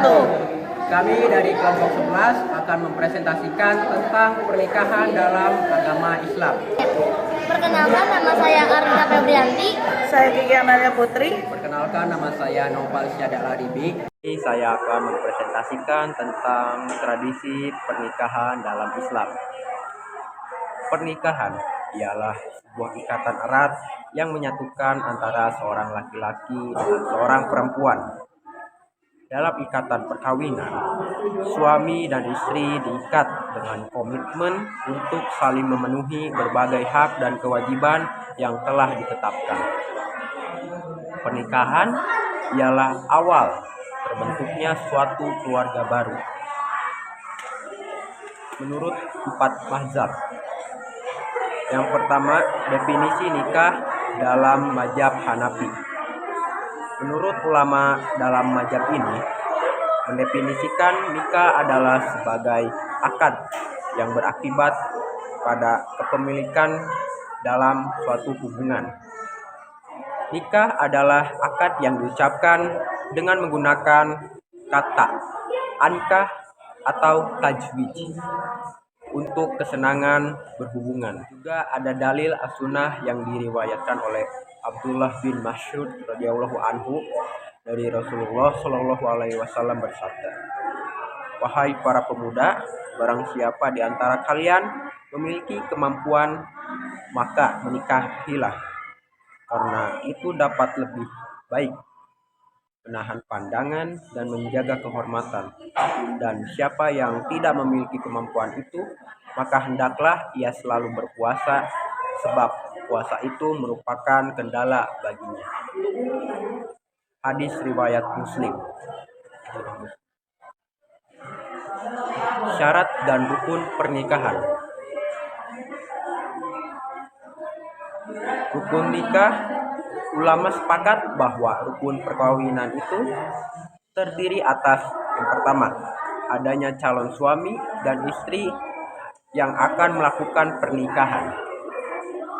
wabarakatuh. Kami dari kelompok 11 akan mempresentasikan tentang pernikahan dalam agama Islam. Perkenalkan, nama saya Arda Febrianti. Saya Gigi Amelia Putri. Perkenalkan, nama saya Noval Syada Laribi. Saya akan mempresentasikan tentang tradisi pernikahan dalam Islam. Pernikahan ialah sebuah ikatan erat yang menyatukan antara seorang laki-laki dengan seorang perempuan. Dalam ikatan perkawinan, suami dan istri diikat dengan komitmen untuk saling memenuhi berbagai hak dan kewajiban yang telah ditetapkan. Pernikahan ialah awal terbentuknya suatu keluarga baru. Menurut 4 mazhab. Yang pertama, definisi nikah dalam mazhab Hanafi. Menurut ulama dalam mazhab ini, mendefinisikan nikah adalah sebagai akad yang berakibat pada kepemilikan dalam suatu hubungan. Nikah adalah akad yang diucapkan dengan menggunakan kata ankah atau tajwid untuk kesenangan berhubungan. Juga ada dalil as-sunnah yang diriwayatkan oleh Abdullah bin Mas'ud radhiyallahu anhu dari Rasulullah Shallallahu alaihi wasallam bersabda, "Wahai para pemuda, barang siapa di antara kalian memiliki kemampuan, maka menikahilah, karena itu dapat lebih baik menahan pandangan dan menjaga kehormatan. Dan siapa yang tidak memiliki kemampuan itu, maka hendaklah ia selalu berpuasa, sebab puasa itu merupakan kendala baginya." Hadis riwayat Muslim. Syarat dan rukun pernikahan. Rukun nikah, ulama sepakat bahwa rukun perkawinan itu terdiri atas yang pertama, adanya calon suami dan istri yang akan melakukan pernikahan.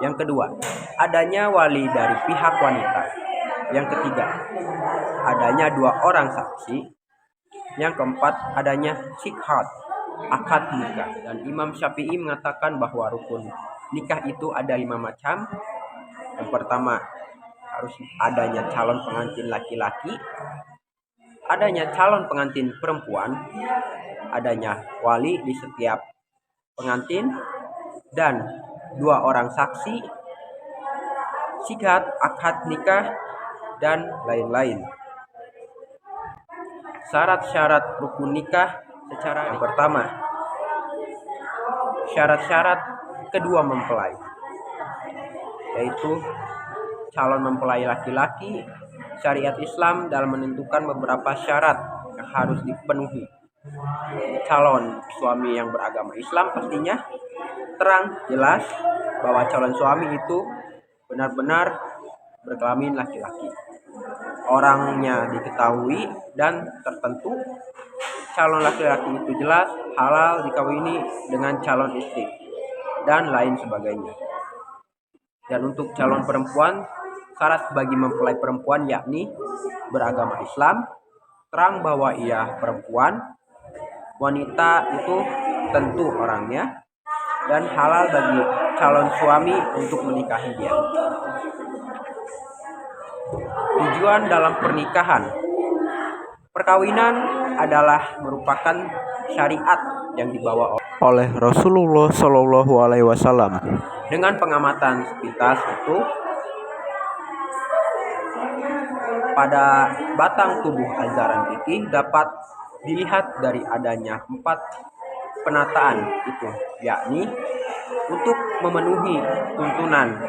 Yang kedua, adanya wali dari pihak wanita. Yang ketiga, adanya 2 orang saksi. Yang keempat, adanya sikhhat, akad nikah. Dan Imam Syafi'i mengatakan bahwa rukun nikah itu ada 5 macam. Yang pertama, harus adanya calon pengantin laki-laki, adanya calon pengantin perempuan, adanya wali di setiap pengantin, dan 2 orang saksi, sikhhat, akad nikah, dan lain-lain. Syarat-syarat rukun nikah secara yang pertama, syarat-syarat kedua mempelai, yaitu calon mempelai laki-laki. Syariat Islam dalam menentukan beberapa syarat yang harus dipenuhi. Calon suami yang beragama Islam pastinya terang jelas bahwa calon suami itu benar-benar berkelamin laki-laki. Orangnya diketahui dan tertentu. Calon laki-laki itu jelas halal dikawini dengan calon istri dan lain sebagainya. Dan untuk calon perempuan, syarat bagi mempelai perempuan yakni beragama Islam, terang bahwa ia perempuan, wanita itu tentu orangnya, dan halal bagi calon suami untuk menikahi dia. Tujuan dalam pernikahan. Perkawinan adalah merupakan syariat yang dibawa oleh Rasulullah Shallallahu alaihi wasallam. Dengan pengamatan sepintas itu, pada batang tubuh ajaran fikih dapat dilihat dari adanya 4 penataan itu, yakni untuk memenuhi tuntunan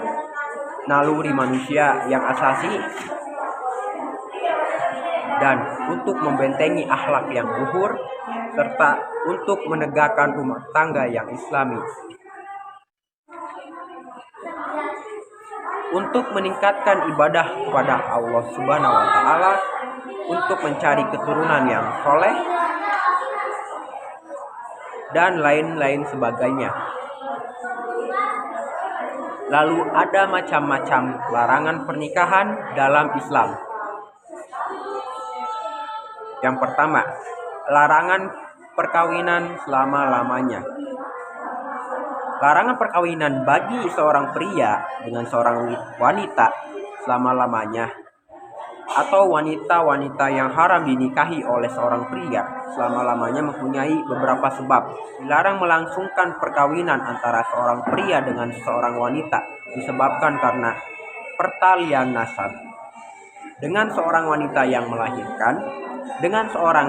naluri manusia yang asasi, dan untuk membentengi akhlak yang luhur, serta untuk menegakkan rumah tangga yang islami. Untuk meningkatkan ibadah kepada Allah Subhanahu wa taala, untuk mencari keturunan yang soleh, dan lain-lain sebagainya. Lalu ada macam-macam larangan pernikahan dalam Islam. Yang pertama, larangan perkawinan selama-lamanya. Larangan perkawinan bagi seorang pria dengan seorang wanita selama-lamanya, atau wanita-wanita yang haram dinikahi oleh seorang pria selama-lamanya mempunyai beberapa sebab. Dilarang melangsungkan perkawinan antara seorang pria dengan seorang wanita disebabkan karena pertalian nasab dengan seorang wanita yang melahirkan, dengan seorang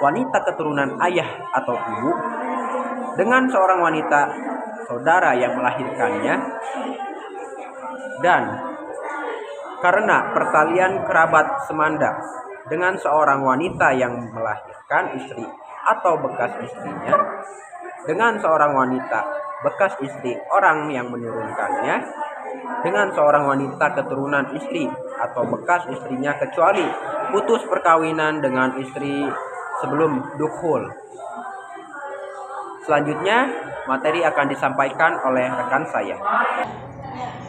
wanita keturunan ayah atau ibu, dengan seorang wanita saudara yang melahirkannya, dan karena pertalian kerabat semanda dengan seorang wanita yang melahirkan istri atau bekas istrinya, dengan seorang wanita bekas istri orang yang menurunkannya, dengan seorang wanita keturunan istri atau bekas istrinya kecuali putus perkawinan dengan istri sebelum dukhul. Selanjutnya, materi akan disampaikan oleh rekan saya.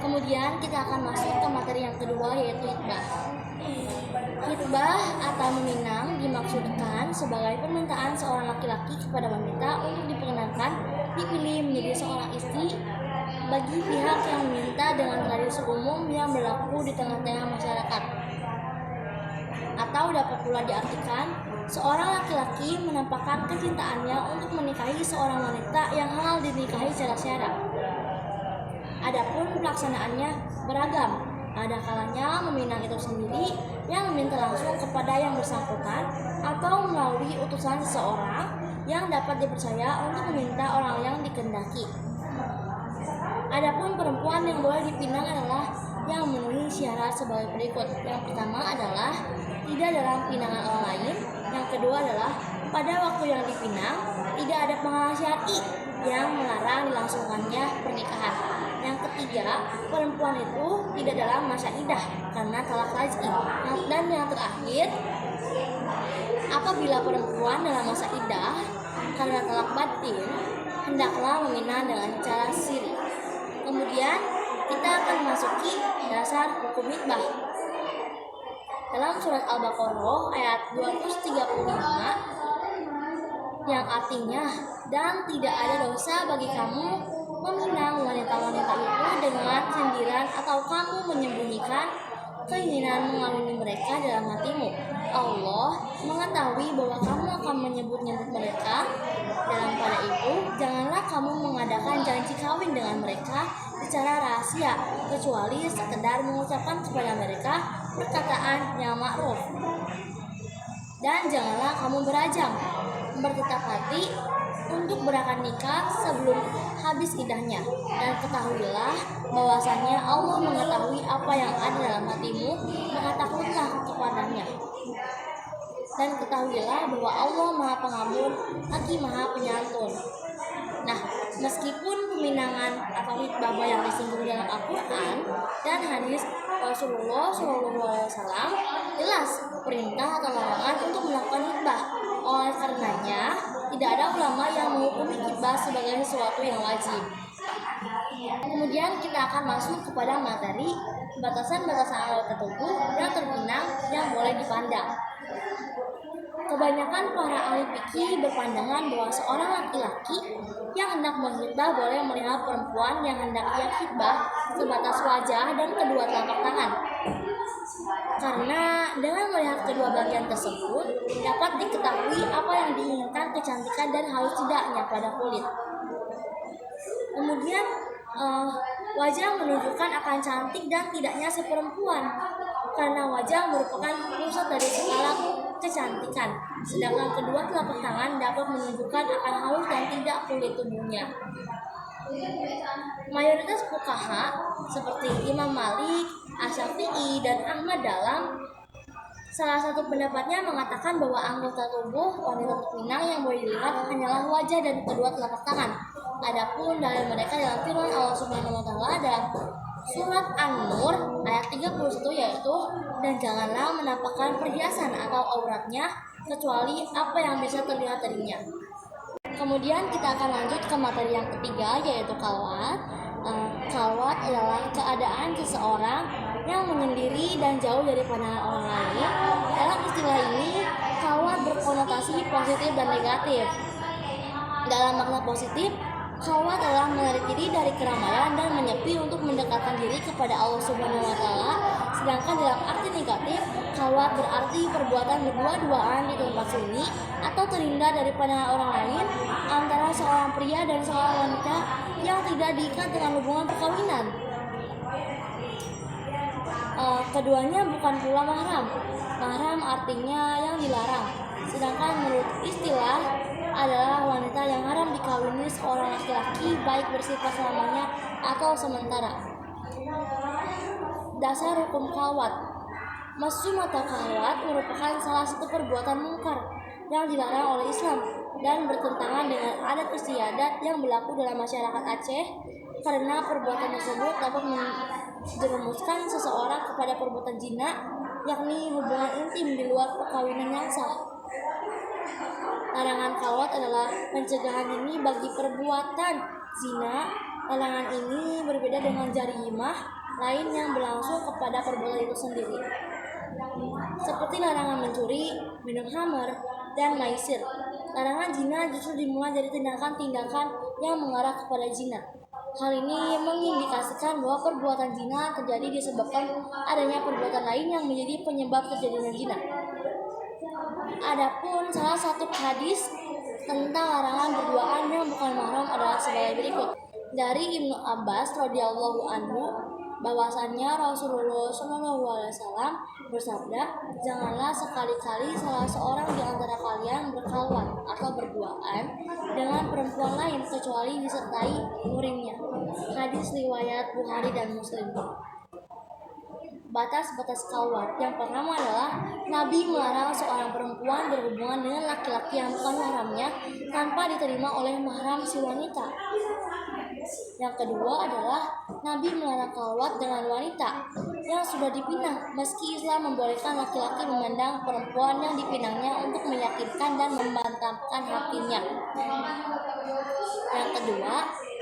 Kemudian kita akan masuk ke materi yang kedua, yaitu hitbah. Hitbah atau meminang dimaksudkan sebagai permintaan seorang laki-laki kepada wanita untuk diperkenankan dipilih menjadi seorang istri bagi pihak yang meminta dengan tradisi umum yang berlaku di tengah-tengah masyarakat. Atau dapat pula diartikan seorang laki-laki menampakkan kecintaannya untuk menikahi seorang wanita yang halal dinikahi secara syara. Adapun pelaksanaannya beragam. Ada kalanya meminang itu sendiri yang meminta langsung kepada yang bersangkutan atau melalui utusan seseorang yang dapat dipercaya untuk meminta orang yang dikehendaki. Adapun perempuan yang boleh dipinang adalah yang memenuhi syarat sebagai berikut. Yang pertama adalah tidak dalam pinangan orang lain. Yang kedua adalah pada waktu yang dipinang tidak ada penghalang syar'i yang melarang dilangsungkannya pernikahan. Yang ketiga, perempuan itu tidak dalam masa iddah karena talak raj'i. Dan yang terakhir, apabila perempuan dalam masa iddah karena talak batin, hendaklah meminang dengan cara siri. Kemudian kita akan memasuki dasar hukum hitbah. Dalam surat Al-Baqarah ayat 235 yang artinya, dan tidak ada dosa bagi kamu meminang wanita-wanita itu dengan sindiran atau kamu menyembunyikan keinginan mengawini mereka dalam hatimu. Allah mengetahui bahwa kamu akan menyebut-nyebut mereka. Dalam pada itu, janganlah kamu mengadakan janji kawin dengan mereka secara rahasia, kecuali sekedar mengucapkan kepada mereka perkataan yang ma'ruf. Dan janganlah kamu berajang, bertetap hati untuk berakad nikah sebelum habis iddahnya. Dan ketahuilah bahwasannya Allah mengetahui apa yang ada dalam hatimu, maka takutlah kepadanya. Dan ketahuilah bahwa Allah Maha Pengampun lagi Maha Penyantun. Nah, meskipun peminangan atau hitbah yang disinggung dalam Al-Quran dan hadis Rasulullah SAW jelas perintah atau larangan untuk melakukan hitbah. Oleh karenanya, tidak ada ulama yang menghukumi hitbah sebagai sesuatu yang wajib. Kemudian kita akan masuk kepada materi batasan-batasan anggota tubuh yang terpinang yang boleh dipandang. Kebanyakan para ahli fikih berpandangan bahwa seorang laki-laki yang hendak menghitbah boleh melihat perempuan yang hendak ia hitbah sebatas wajah dan kedua telapak tangan. Karena dengan melihat kedua bagian tersebut dapat diketahui apa yang diinginkan kecantikan dan halus tidaknya pada kulit. Kemudian wajah menunjukkan akan cantik dan tidaknya si perempuan, karena wajah merupakan pusat dari segala kecantikan, sedangkan kedua telapak tangan dapat menunjukkan akan halus dan tidak kulit tubuhnya. Mayoritas fuqaha seperti Imam Malik, Asy-Syafi'i, dan Ahmad dalam salah satu pendapatnya mengatakan bahwa anggota tubuh wanita terpinang yang boleh dilihat hanyalah wajah dan kedua telapak tangan. Adapun dalil mereka dalam firman Allah Subhanahu wa taala dalam surat An-Nur ayat 31 yaitu, dan janganlah menampakkan perhiasan atau auratnya kecuali apa yang bisa terlihat darinya. Kemudian kita akan lanjut ke materi yang ketiga, yaitu khalwat. Khalwat adalah keadaan seseorang yang menyendiri dan jauh dari pandangan orang lain. Dalam istilah ini, Khalwat berkonotasi positif dan negatif. Dalam makna positif, khalwat adalah menarik diri dari keramaian dan menyepi untuk mendekatkan diri kepada Allah Subhanahu wa taala. Sedangkan dalam arti negatif, khalwat berarti perbuatan berdua-duaan di tempat sunyi atau terhindar dari pandangan orang lain antara seorang pria dan seorang wanita yang tidak diikat dengan hubungan perkawinan. Keduanya bukan pula mahram. Mahram artinya yang dilarang. Sedangkan menurut istilah adalah wanita yang haram dikawini seorang laki-laki baik bersifat selamanya atau sementara. Dasar hukum khalwat. Mesum atau khalwat merupakan salah satu perbuatan mungkar yang dilarang oleh Islam dan bertentangan dengan adat istiadat yang berlaku dalam masyarakat Aceh, karena perbuatan tersebut dapat menjerumuskan seseorang kepada perbuatan zina, yakni hubungan intim di luar perkawinan yang sah. Larangan khalwat adalah pencegahan dini bagi perbuatan zina. Larangan ini berbeda dengan jarimah lain yang berlangsung kepada perbuatan itu sendiri, seperti larangan mencuri, minum khamar, dan maisir. Larangan zina justru dimulai dari tindakan-tindakan yang mengarah kepada zina. Hal ini mengindikasikan bahwa perbuatan zina terjadi disebabkan adanya perbuatan lain yang menjadi penyebab terjadinya zina. Adapun salah satu hadis tentang larangan berduaan yang bukan mahram adalah sebagai berikut. Dari Ibnu Abbas radhiyallahu anhu bahwasannya Rasulullah SAW bersabda, janganlah sekali-kali salah seorang di antara kalian berkhalwat atau berduaan dengan perempuan lain kecuali disertai murimnya. Hadis riwayat Bukhari dan Muslim. Batas-batas khalwat. Yang pertama adalah Nabi melarang seorang perempuan berhubungan dengan laki-laki yang bukan mahramnya tanpa diterima oleh mahram si wanita. Yang kedua adalah Nabi melarang khalwat dengan wanita yang sudah dipinang, meski Islam membolehkan laki-laki memandang perempuan yang dipinangnya untuk meyakinkan dan membantahkan hatinya. Yang kedua,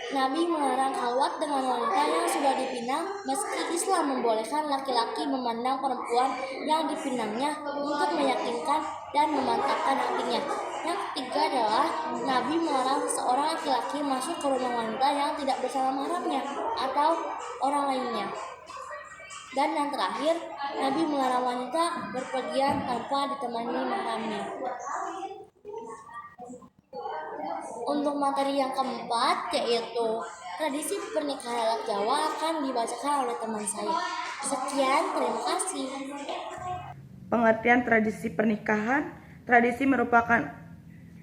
Nabi melarang khalwat dengan wanita yang sudah dipinang, meski Islam membolehkan laki-laki memandang perempuan yang dipinangnya untuk meyakinkan dan memantapkan hatinya. Yang ketiga adalah Nabi melarang seorang laki-laki masuk ke rumah wanita yang tidak bersama mahramnya atau orang lainnya. Dan yang terakhir, Nabi melarang wanita berpergian tanpa ditemani mahramnya. Untuk materi yang keempat, yaitu tradisi pernikahan adat Jawa, akan dibacakan oleh teman saya. Sekian, terima kasih. Pengertian tradisi pernikahan. Tradisi merupakan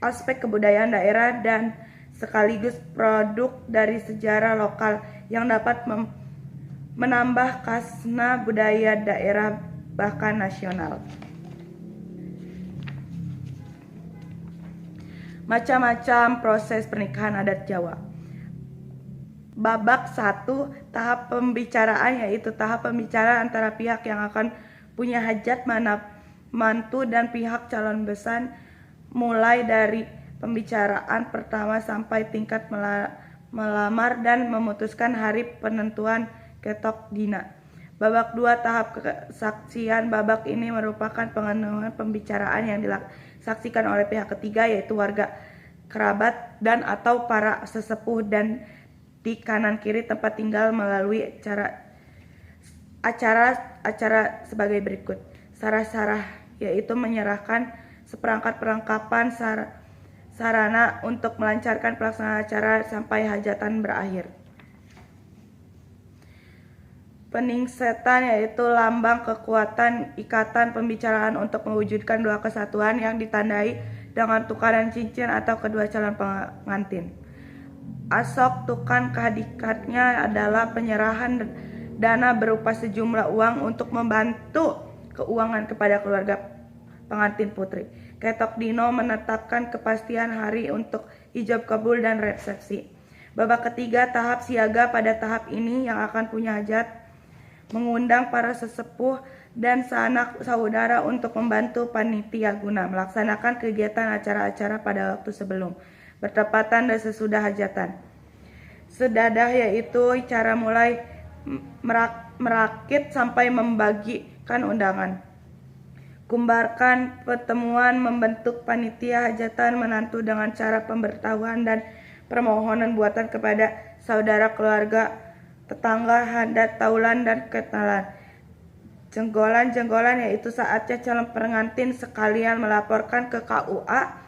aspek kebudayaan daerah dan sekaligus produk dari sejarah lokal yang dapat menambah khasna budaya daerah bahkan nasional. Macam-macam proses pernikahan adat Jawa. Babak 1, tahap pembicaraan, yaitu tahap pembicaraan antara pihak yang akan punya hajat mantu dan pihak calon besan, mulai dari pembicaraan pertama sampai tingkat melamar dan memutuskan hari penentuan ketok dina. Babak 2, tahap kesaksian. Babak ini merupakan pengenalan pembicaraan yang disaksikan oleh pihak ketiga, yaitu warga, kerabat, dan atau para sesepuh dan di kanan kiri tempat tinggal melalui acara sebagai berikut. Sarah-sarah, yaitu menyerahkan seperangkat perlengkapan sarana untuk melancarkan pelaksanaan acara sampai hajatan berakhir. Peningsetan, yaitu lambang kekuatan ikatan pembicaraan untuk mewujudkan dua kesatuan yang ditandai dengan tukaran cincin atau kedua calon pengantin. Asok tukan kehadikatnya adalah penyerahan dana berupa sejumlah uang untuk membantu keuangan kepada keluarga pengantin putri. Ketok dino menetapkan kepastian hari untuk ijab kabul dan resepsi. Babak ketiga, tahap siaga. Pada tahap ini yang akan punya hajat mengundang para sesepuh dan sanak saudara untuk membantu panitia guna melaksanakan kegiatan acara-acara pada waktu sebelum, bertepatan dan sesudah hajatan. Sedadah, yaitu cara mulai merakit sampai membagikan undangan. Dikumbarkan pertemuan membentuk panitia hajatan menantu dengan cara pemberitahuan dan permohonan buatan kepada saudara, keluarga, tetangga, handat, taulan, dan kenalan. Jenggolan yaitu saatnya calon pengantin sekalian melaporkan ke KUA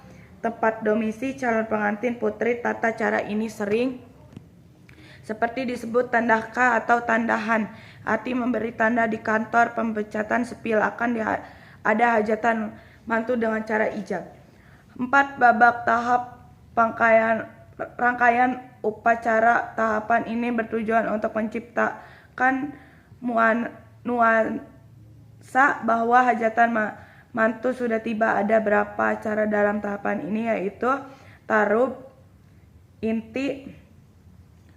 tempat domisili calon pengantin putri. Tata cara ini sering seperti disebut tandaka atau tandahan, arti memberi tanda di kantor pemecatan sepil akan ada hajatan mantu dengan cara ijab. 4 babak tahap rangkaian upacara. Tahapan ini bertujuan untuk menciptakan nuansa bahwa hajatan mantu sudah tiba. Ada berapa cara dalam tahapan ini, yaitu tarub, inti,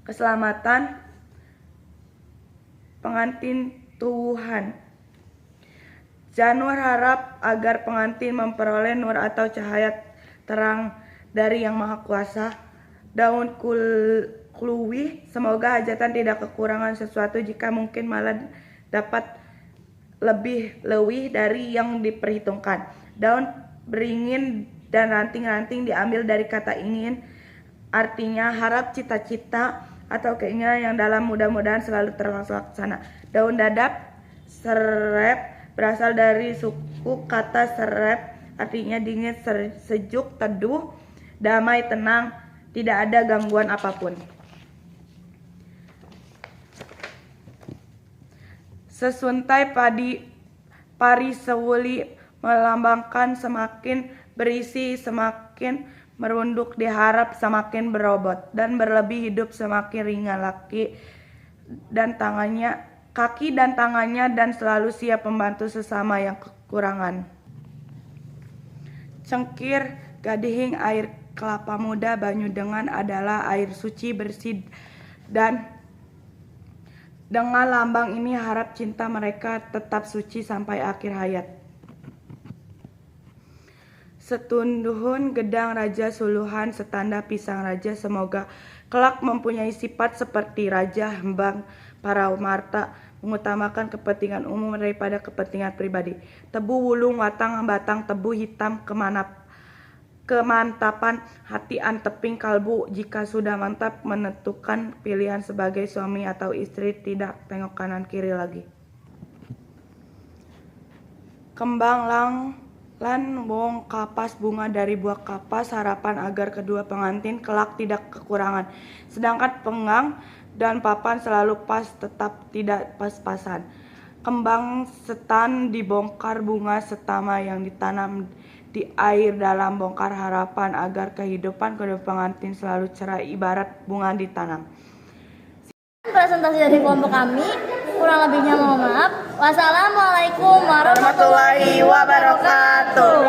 keselamatan, pengantin, tuhan. Janur harap agar pengantin memperoleh nur atau cahaya terang dari Yang Maha Kuasa. Daun kluwi, semoga hajatan tidak kekurangan sesuatu, jika mungkin malah dapat lebih dari yang diperhitungkan. Daun beringin dan ranting-ranting diambil dari kata ingin, artinya harap, cita-cita, atau keinginan yang dalam mudah-mudahan selalu terlaksana. Daun dadap, serep, berasal dari suku kata serep, artinya dingin, sejuk, teduh, damai, tenang, tidak ada gangguan apapun. Sesuntai pari sewuli melambangkan semakin berisi, semakin merunduk, diharap semakin berobot dan berlebih, hidup semakin ringan, kaki dan tangannya, dan selalu siap membantu sesama yang kekurangan. Cengkir, gading, air kelapa muda, banyu dengan adalah air suci bersih, dan dengan lambang ini harap cinta mereka tetap suci sampai akhir hayat. Setunduhun gedang raja suluhan, setanda pisang raja, semoga kelak mempunyai sifat seperti raja hembang para marta, mengutamakan kepentingan umum daripada kepentingan pribadi. Tebu wulung watang batang, tebu hitam kemantapan hati, anteping kalbu, jika sudah mantap menentukan pilihan sebagai suami atau istri, tidak tengok kanan kiri lagi. Kembang lan wong kapas, bunga dari buah kapas, harapan agar kedua pengantin kelak tidak kekurangan. Sedangkan penggang dan papan selalu pas, tetap tidak pas-pasan. Kembang setan dibongkar, bunga setama yang ditanam di air dalam bongkar, harapan agar kehidupan kedua pengantin selalu cerah ibarat bunga ditanam. Presentasi dari kelompok kami, kurang lebihnya mohon maaf. Wassalamualaikum warahmatullahi wabarakatuh.